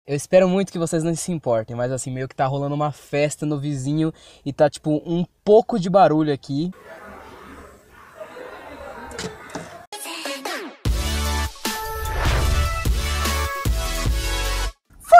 Eu espero muito que vocês não se importem, mas assim, meio que tá rolando uma festa no vizinho e tá tipo um pouco de barulho aqui.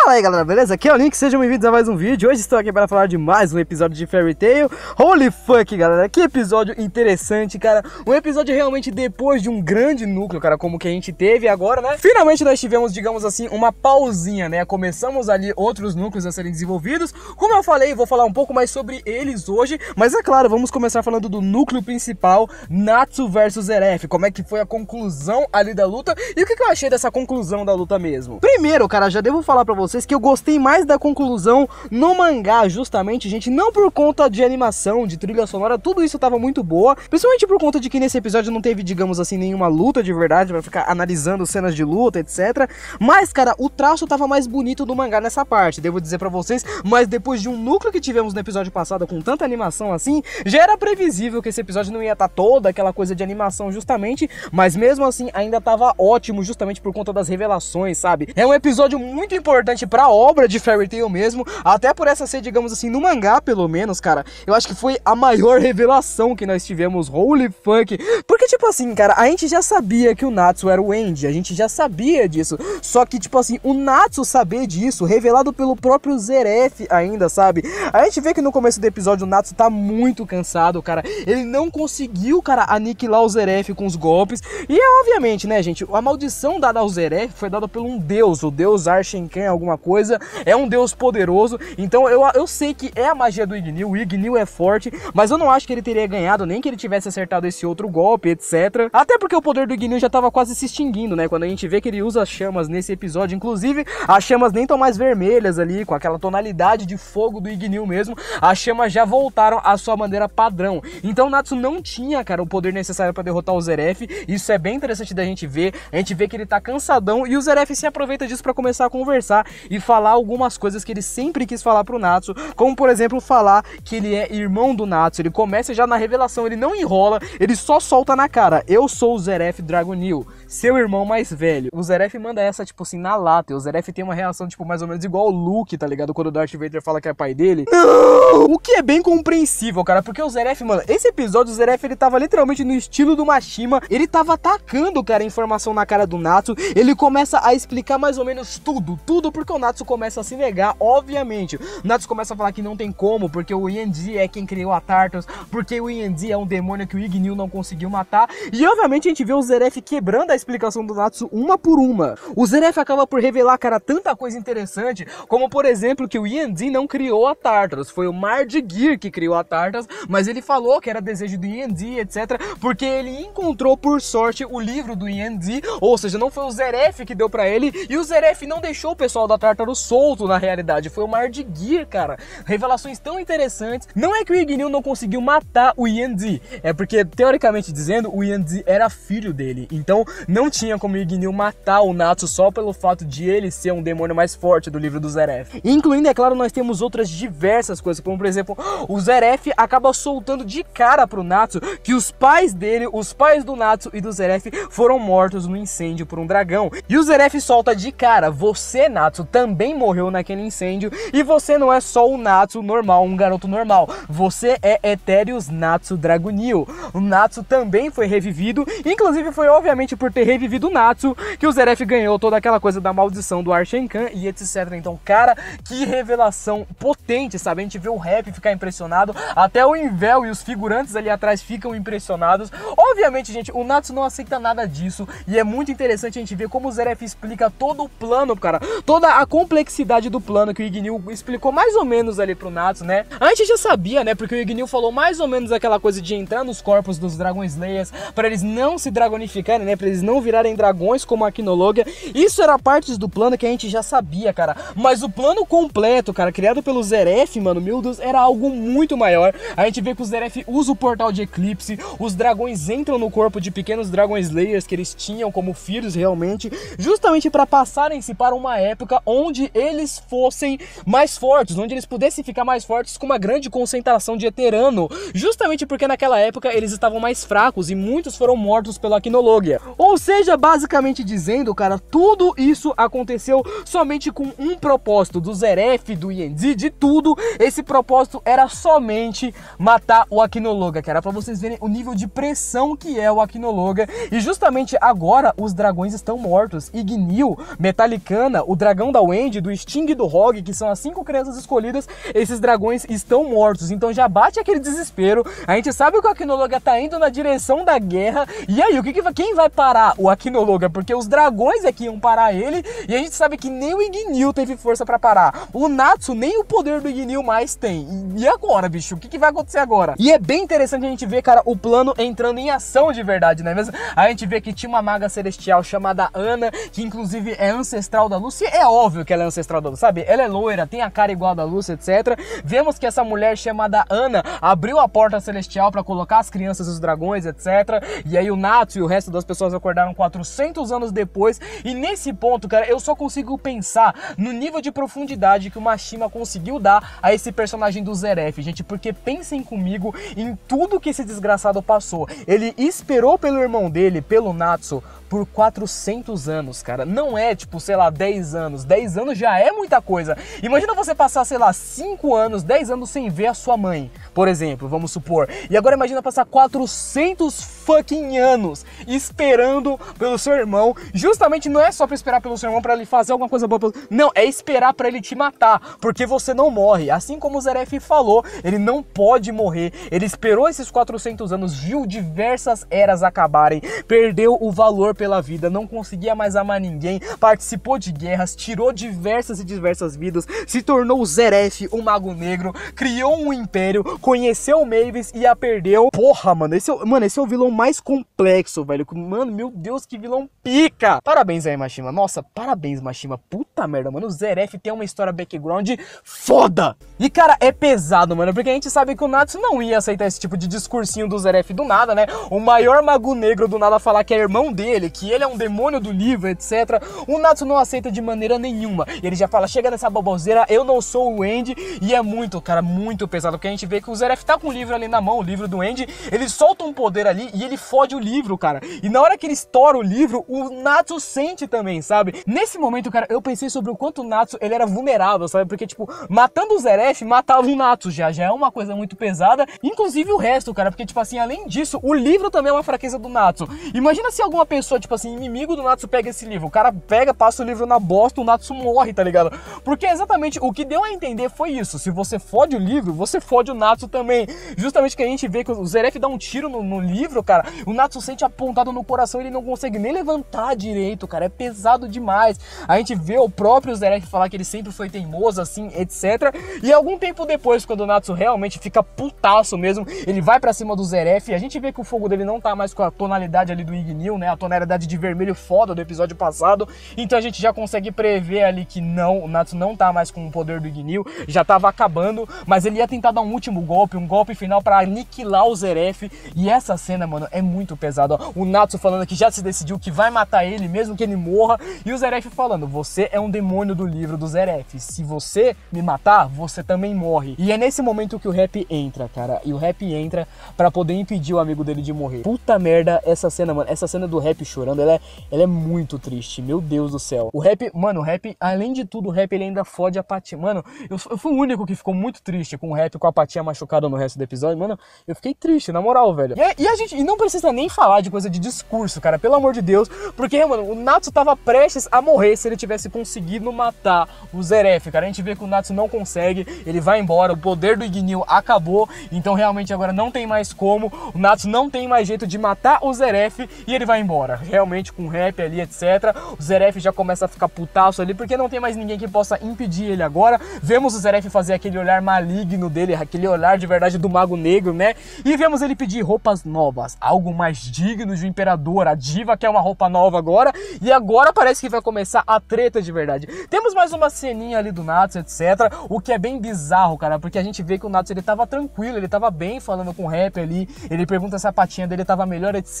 Fala aí galera, beleza? Aqui é o Link, sejam bem-vindos a mais um vídeo. Hoje estou aqui para falar de mais um episódio de Fairy Tail. Holy fuck, galera, que episódio interessante, cara. Um episódio realmente depois de um grande núcleo, cara, como que a gente teve agora, né? Finalmente nós tivemos, digamos assim, uma pausinha, né? Começamos ali outros núcleos a serem desenvolvidos. Como eu falei, vou falar um pouco mais sobre eles hoje. Mas é claro, vamos começar falando do núcleo principal, Natsu versus Zeref. Como é que foi a conclusão ali da luta e o que eu achei dessa conclusão da luta mesmo. Primeiro, cara, já devo falar pra vocês que eu gostei mais da conclusão no mangá, justamente, gente, não por conta de animação, de trilha sonora, tudo isso tava muito boa, principalmente por conta de que nesse episódio não teve, digamos assim, nenhuma luta de verdade, pra ficar analisando cenas de luta, etc. Mas, cara, o traço tava mais bonito do mangá nessa parte, devo dizer pra vocês, mas depois de um núcleo que tivemos no episódio passado com tanta animação assim, já era previsível que esse episódio não ia estar toda aquela coisa de animação justamente, mas mesmo assim ainda tava ótimo justamente por conta das revelações, sabe? É um episódio muito importante pra obra de Fairy Tail mesmo, até por essa ser, digamos assim, no mangá pelo menos, cara, eu acho que foi a maior revelação que nós tivemos, holy fuck, porque tipo assim, cara, a gente já sabia que o Natsu era o End, a gente já sabia disso, só que tipo assim, o Natsu saber disso, revelado pelo próprio Zeref ainda, sabe, a gente vê que no começo do episódio o Natsu tá muito cansado, cara, ele não conseguiu, cara, aniquilar o Zeref com os golpes, e é obviamente, né, gente, a maldição dada ao Zeref foi dada por um deus, o deus Arshenkan, alguma coisa, é um deus poderoso, então eu sei que é a magia do Ignil, o Ignil é forte, mas eu não acho que ele teria ganhado, nem que ele tivesse acertado esse outro golpe, etc. Até porque o poder do Ignil já tava quase se extinguindo, né, quando a gente vê que ele usa as chamas nesse episódio, inclusive as chamas nem tão mais vermelhas ali, com aquela tonalidade de fogo do Ignil mesmo, as chamas já voltaram à sua maneira padrão, então o Natsu não tinha, cara, o poder necessário pra derrotar o Zeref, isso é bem interessante da gente ver, a gente vê que ele tá cansadão e o Zeref se aproveita disso pra começar a conversar e falar algumas coisas que ele sempre quis falar pro Natsu, como por exemplo falar que ele é irmão do Natsu. Ele começa já na revelação, ele não enrola, ele só solta na cara: eu sou o Zeref Dragonil, seu irmão mais velho. O Zeref manda essa tipo assim na lata, e o Zeref tem uma reação tipo mais ou menos igual o Luke, tá ligado? Quando o Darth Vader fala que é pai dele. Não! O que é bem compreensível, cara, porque o Zeref, mano, esse episódio o Zeref ele tava literalmente no estilo do Mashima, ele tava atacando, cara, a informação na cara do Natsu, ele começa a explicar mais ou menos tudo porque o Natsu começa a se negar, obviamente. O Natsu começa a falar que não tem como, porque o Yanji é quem criou a Tartarus, porque o Yanji é um demônio que o Ignil não conseguiu matar, e obviamente a gente vê o Zeref quebrando a explicação do Natsu uma por uma. O Zeref acaba por revelar, cara, tanta coisa interessante, como por exemplo que o Yanji não criou a Tartarus, foi o Mardigir que criou a Tartarus, mas ele falou que era desejo do Yanji, etc, porque ele encontrou por sorte o livro do Yanji, ou seja, não foi o Zeref que deu pra ele, e o Zeref não deixou o pessoal da Tartarus solto na realidade, foi o Mardigir, cara. Revelações tão interessantes. Não é que o Ignil não conseguiu matar o Yanji, é porque, teoricamente dizendo, o Yanji era filho dele, então não tinha como o Ignil matar o Natsu só pelo fato de ele ser um demônio mais forte do livro do Zeref. Incluindo, é claro, nós temos outras diversas coisas, como por exemplo, o Zeref acaba soltando de cara pro Natsu que os pais dele, os pais do Natsu e do Zeref foram mortos no incêndio por um dragão, e o Zeref solta de cara: você, Natsu, também morreu naquele incêndio, e você não é só o Natsu normal, um garoto normal, você é Ethereus Natsu Dragonil. O Natsu também foi revivido, inclusive foi obviamente por ter revivido o Natsu que o Zeref ganhou toda aquela coisa da maldição do Arshenkan e etc. Então, cara, que revelação potente, sabe? A gente vê o rap ficar impressionado, até o Invel e os figurantes ali atrás ficam impressionados. Obviamente, gente, o Natsu não aceita nada disso, e é muito interessante a gente ver como o Zeref explica todo o plano, cara, toda a complexidade do plano que o Ignil explicou mais ou menos ali pro Natsu, né? A gente já sabia, né? Porque o Ignil falou mais ou menos aquela coisa de entrar nos corpos dos Dragon Slayers para eles não se dragonificarem, né? Para eles não virarem dragões como a Quinologia. Isso era parte do plano que a gente já sabia, cara. Mas o plano completo, cara, criado pelo Zeref, mano, meu Deus, era algo muito maior. A gente vê que o Zeref usa o portal de eclipse, os dragões entram no corpo de pequenos Dragon Slayers que eles tinham como filhos realmente, justamente para passarem-se para uma época onde eles fossem mais fortes, onde eles pudessem ficar mais fortes com uma grande concentração de Eterano, justamente porque naquela época eles estavam mais fracos e muitos foram mortos pela Quinologia. Ou Ou seja, basicamente dizendo, cara, tudo isso aconteceu somente com um propósito do Zeref, do Yanzi, de tudo. Esse propósito era somente matar o Aquinologa, cara, pra vocês verem o nível de pressão que é o Aquinologa. E justamente agora os dragões estão mortos. Ignil, Metallicana, o dragão da Wendy, do Sting e do Rogue, que são as 5 crianças escolhidas, esses dragões estão mortos. Então já bate aquele desespero. A gente sabe que o Aquinologa tá indo na direção da guerra. E aí, quem vai parar o Aquinologa? Porque os dragões é que iam parar ele. E a gente sabe que nem o Ignil teve força pra parar. O Natsu nem o poder do Ignil mais tem. E agora, bicho? O que vai acontecer agora? E é bem interessante a gente ver, cara, o plano entrando em ação de verdade, né? Mas a gente vê que tinha uma maga celestial chamada Ana, que inclusive é ancestral da Lucy. É óbvio que ela é ancestral da Lucy, sabe? Ela é loira, tem a cara igual a da Lucy, etc. Vemos que essa mulher chamada Ana abriu a porta celestial pra colocar as crianças e os dragões, etc. E aí o Natsu e o resto das pessoas acordaram 400 anos depois. E nesse ponto, cara, eu só consigo pensar no nível de profundidade que o Mashima conseguiu dar a esse personagem do Zeref, gente, porque pensem comigo em tudo que esse desgraçado passou. Ele esperou pelo irmão dele, pelo Natsu, por 400 anos, cara. Não é, tipo, sei lá, 10 anos. 10 anos já é muita coisa. Imagina você passar, sei lá, 5 anos, 10 anos sem ver a sua mãe, por exemplo, vamos supor. E agora imagina passar 400 fucking anos esperando pelo seu irmão. Justamente não é só pra esperar pelo seu irmão pra ele fazer alguma coisa boa. Não, é esperar pra ele te matar, porque você não morre. Assim como o Zeref falou, ele não pode morrer. Ele esperou esses 400 anos, viu diversas eras acabarem, perdeu o valor pela vida, não conseguia mais amar ninguém, participou de guerras, tirou diversas e diversas vidas, se tornou o Zeref, o Mago Negro, criou um império, conheceu o Mavis e a perdeu. Porra, mano, esse é o vilão mais complexo, velho. Mano, meu Deus, que vilão pica! Parabéns aí, Mashima. Nossa, parabéns, Mashima. Puta merda, mano. O Zeref tem uma história background foda! E, cara, é pesado, mano, porque a gente sabe que o Natsu não ia aceitar esse tipo de discursinho do Zeref do nada, né? O maior Mago Negro do nada falar que é irmão dele, que ele é um demônio do livro, etc. O Natsu não aceita de maneira nenhuma. Ele já fala, chega nessa baboseira, eu não sou o Andy. E é muito, cara, muito pesado, porque a gente vê que o Zeref tá com o livro ali na mão, o livro do Andy, ele solta um poder ali e ele fode o livro, cara. E na hora que ele estoura o livro, o Natsu sente também, sabe? Nesse momento, cara, eu pensei sobre o quanto o Natsu, ele era vulnerável, sabe? Porque, tipo, matando o Zeref, matava o Natsu já é uma coisa muito pesada. Inclusive o resto, cara, porque, tipo assim, além disso, o livro também é uma fraqueza do Natsu. Imagina se alguma pessoa, tipo assim, inimigo do Natsu pega esse livro, o cara pega, passa o livro na bosta, o Natsu morre, tá ligado? Porque exatamente o que deu a entender foi isso. Se você fode o livro, você fode o Natsu também. Justamente que a gente vê que o Zeref dá um tiro no livro, cara, o Natsu sente apontado no coração, ele não consegue nem levantar direito, cara, é pesado demais. A gente vê o próprio Zeref falar que ele sempre foi teimoso, assim, etc. E algum tempo depois, quando o Natsu realmente fica putaço mesmo, ele vai pra cima do Zeref e a gente vê que o fogo dele não tá mais com a tonalidade ali do Ignil, né, a tonalidade de vermelho foda do episódio passado. Então a gente já consegue prever ali que não, o Natsu não tá mais com o poder do Ignil, já tava acabando, mas ele ia tentar dar um último golpe, um golpe final pra aniquilar o Zeref. E essa cena, mano, é muito pesada, ó. O Natsu falando que já se decidiu que vai matar ele, mesmo que ele morra, e o Zeref falando, você é um demônio do livro do Zeref, se você me matar, você também morre. E é nesse momento que o Happy entra, cara, e o Happy entra pra poder impedir o amigo dele de morrer. Puta merda, essa cena, mano, essa cena do Happy chorando, ela é muito triste, meu Deus do céu. O Happy, mano, o Happy, além de tudo, o Happy ele ainda fode a Patinha. Mano, eu fui o único que ficou muito triste com o Happy, com a Patinha machucada no resto do episódio. Mano, eu fiquei triste, na moral, velho. E a gente não precisa nem falar de coisa de discurso, cara, pelo amor de Deus, porque, mano, o Natsu tava prestes a morrer se ele tivesse conseguido matar o Zeref, cara. A gente vê que o Natsu não consegue, ele vai embora, o poder do Ignil acabou, então realmente agora não tem mais como, o Natsu não tem mais jeito de matar o Zeref e ele vai embora. Realmente com o Happy ali, etc. O Zeref já começa a ficar putaço ali, porque não tem mais ninguém que possa impedir ele agora. Vemos o Zeref fazer aquele olhar maligno dele, aquele olhar de verdade do Mago Negro, né? E vemos ele pedir roupas novas, algo mais digno de um imperador. A diva quer uma roupa nova agora, e agora parece que vai começar a treta de verdade. Temos mais uma ceninha ali do Natsu, etc. O que é bem bizarro, cara, porque a gente vê que o Natsu, ele tava tranquilo, ele tava bem falando com o Happy ali, ele pergunta se a patinha dele tava melhor, etc.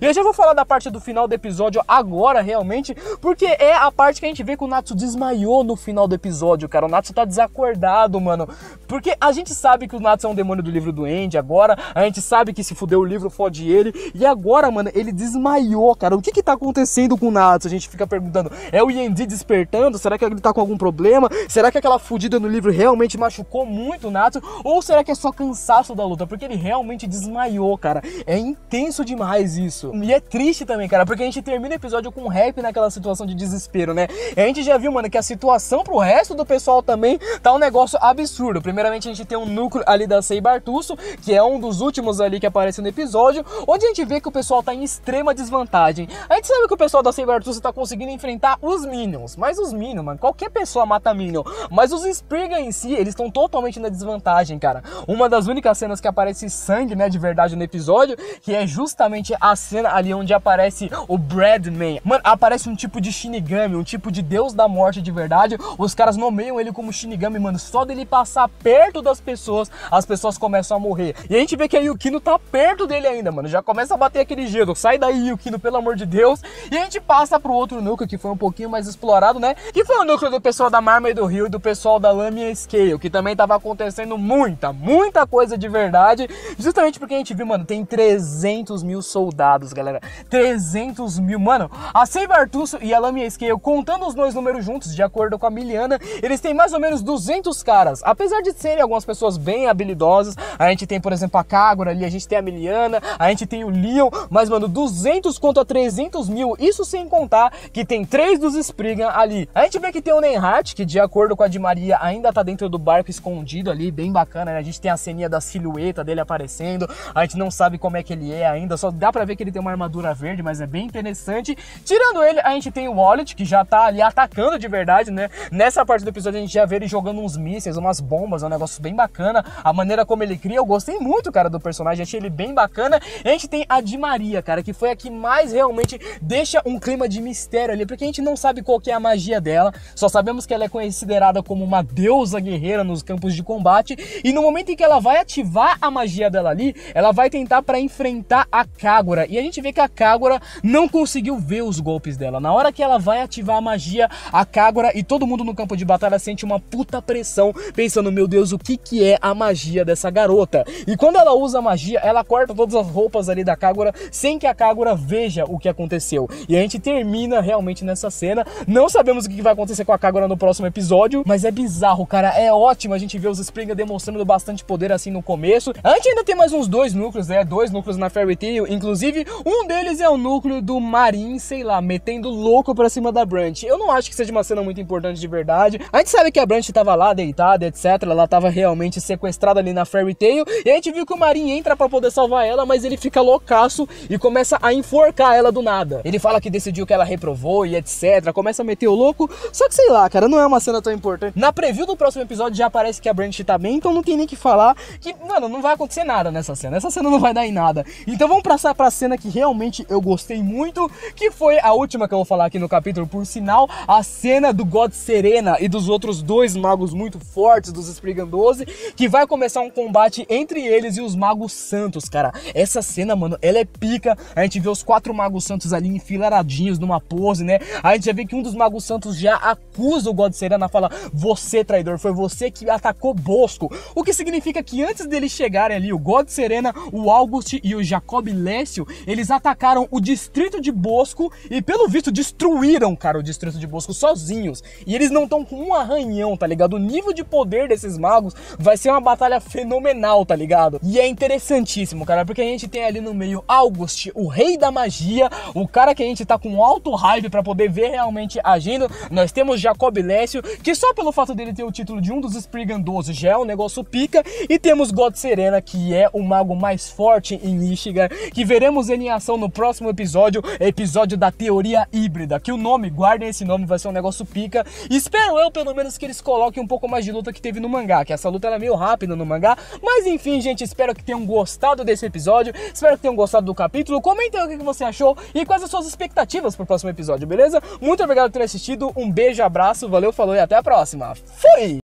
E eu já vou falar da parte do final do episódio agora, realmente, porque é a parte que a gente vê que o Natsu desmaiou no final do episódio, cara. O Natsu tá desacordado, mano, porque a gente sabe que o Natsu é um demônio do livro do End agora, a gente sabe que se fuder o livro fode ele, e agora, mano, ele desmaiou, cara. O que tá acontecendo com o Natsu? A gente fica perguntando, é o Yendi despertando? Será que ele tá com algum problema? Será que aquela fudida no livro realmente machucou muito o Natsu? Ou será que é só cansaço da luta? Porque ele realmente desmaiou, cara. É intenso demais isso. E é triste também, cara, porque a gente termina o episódio com um rap naquela situação de desespero, né? E a gente já viu, mano, que a situação pro resto do pessoal também tá um negócio absurdo. Primeiramente, a gente tem um núcleo ali da Seibartusso, que é um dos últimos ali que aparece no episódio, onde a gente vê que o pessoal tá em extrema desvantagem. A gente sabe que o pessoal da Seibartusso tá conseguindo enfrentar os Minions, mas os Minions, mano, qualquer pessoa mata Minion, mas os Spriggan em si, eles estão totalmente na desvantagem, cara. Uma das únicas cenas que aparece sangue, né, de verdade no episódio, que é justamente a cena ali onde aparece o Breadman. Mano, aparece um tipo de Shinigami, um tipo de deus da morte de verdade. Os caras nomeiam ele como Shinigami, mano. Só dele passar perto das pessoas, as pessoas começam a morrer. E a gente vê que a Yukino tá perto dele ainda, mano. Já começa a bater aquele gelo. Sai daí, Yukino, pelo amor de Deus. E a gente passa pro outro núcleo, que foi um pouquinho mais explorado, né? Que foi o núcleo do pessoal da Marmai do Rio e do pessoal da Lamia Scale, que também tava acontecendo muita coisa de verdade. Justamente porque a gente viu, mano, tem 300 mil soldados, galera. 300 mil, mano. A Seibartusso e a Lamia Scale, contando os dois números juntos, de acordo com a Miliana, eles têm mais ou menos 200 caras. Apesar de serem algumas pessoas bem habilidosas, a gente tem, por exemplo, a Kagura ali, a gente tem a Miliana, a gente tem o Leon, mas, mano, 200 contra 300 mil, isso sem contar que tem 3 dos Spriggan ali. A gente vê que tem o Nenhart, que de acordo com a de Maria, ainda tá dentro do barco escondido ali, bem bacana, né? A gente tem a ceninha da silhueta dele aparecendo, a gente não sabe como é que ele é ainda, só dá pra ver que ele tem uma armadura verde, mas é bem interessante. Tirando ele, a gente tem o Wallet, que já tá ali atacando de verdade, né? Nessa parte do episódio a gente já vê ele jogando uns mísseis, umas bombas, é um negócio bem bacana. A maneira como ele cria, eu gostei muito, cara, do personagem, achei ele bem bacana. E a gente tem a de Maria, cara, que foi a que mais realmente deixa um clima de mistério ali, porque a gente não sabe qual que é a magia dela, só sabemos que ela é considerada como uma deusa guerreira nos campos de combate, e no momento em que ela vai ativar a magia dela ali, ela vai tentar pra enfrentar a Kagura, e a gente vê que a Kagura não conseguiu ver os golpes dela. Na hora que ela vai ativar a magia, a Kagura e todo mundo no campo de batalha sente uma puta pressão, pensando, meu Deus, o que é a magia dessa garota? E quando ela usa a magia, ela corta todas as roupas ali da Kagura, sem que a Kagura veja o que aconteceu. E a gente termina realmente nessa cena. Não sabemos o que vai acontecer com a Kagura no próximo episódio, mas é bizarro, cara, é ótimo a gente ver os Spriggan demonstrando bastante poder assim no começo. A gente ainda tem mais uns 2 núcleos, né, 2 núcleos na Fairy Tail, inclusive um deles é o núcleo do Marin, sei lá, metendo louco pra cima da Branch. Eu não acho que seja uma cena muito importante de verdade. A gente sabe que a Branch tava lá deitada, etc, ela tava realmente sequestrada ali na Fairy Tail, e a gente viu que o Marin entra pra poder salvar ela, mas ele fica loucaço e começa a enforcar ela do nada. Ele fala que decidiu que ela reprovou e etc, começa a meter o louco, só que sei lá, cara, não é uma cena tão importante. Na preview do próximo episódio já aparece que a Branch tá bem, então não tem nem que falar que, mano, não vai acontecer nada nessa cena, essa cena não vai dar em nada. Então vamos passar pra cena que realmente eu gostei muito, que foi a última que eu vou falar aqui no capítulo, por sinal, a cena do God Serena e dos outros 2 magos muito fortes dos Spriggan 12, que vai começar um combate entre eles e os magos santos, cara. Essa cena, mano, ela é pica. A gente vê os 4 magos santos ali enfileiradinhos numa pose, né? A gente já vê que um dos magos santos já acusa o God Serena, fala, você traidor, foi você que atacou Bosco. O que significa que antes deles chegarem ali, o God Serena, o August e o Jacob Lécio, eles atacaram o distrito de Bosco e pelo visto destruíram, cara, o distrito de Bosco sozinhos. E eles não estão com um arranhão, tá ligado? O nível de poder desses magos vai ser uma batalha fenomenal, tá ligado? E é interessantíssimo, cara, porque a gente tem ali no meio August, o rei da magia, o cara que a gente tá com alto hype pra poder ver realmente agindo. Nós temos Jacob Lécio, que só pelo fato dele ter o título de um dos Spriggan 12 já é um negócio pica. E temos God Serena, que é o mago mais forte em Ishigar, que veremos ele em ação no próximo episódio, episódio da teoria híbrida, que o nome, guardem esse nome, vai ser um negócio pica. E espero eu, pelo menos, que eles coloquem um pouco mais de luta que teve no mangá, que essa luta era meio rápida no mangá. Mas enfim, gente, espero que tenham gostado desse episódio, espero que tenham gostado do capítulo. Comentem o que você achou e quais as suas expectativas pro próximo episódio, beleza? Muito obrigado por ter assistido, um beijo, abraço, valeu, falou e até a próxima. Fui!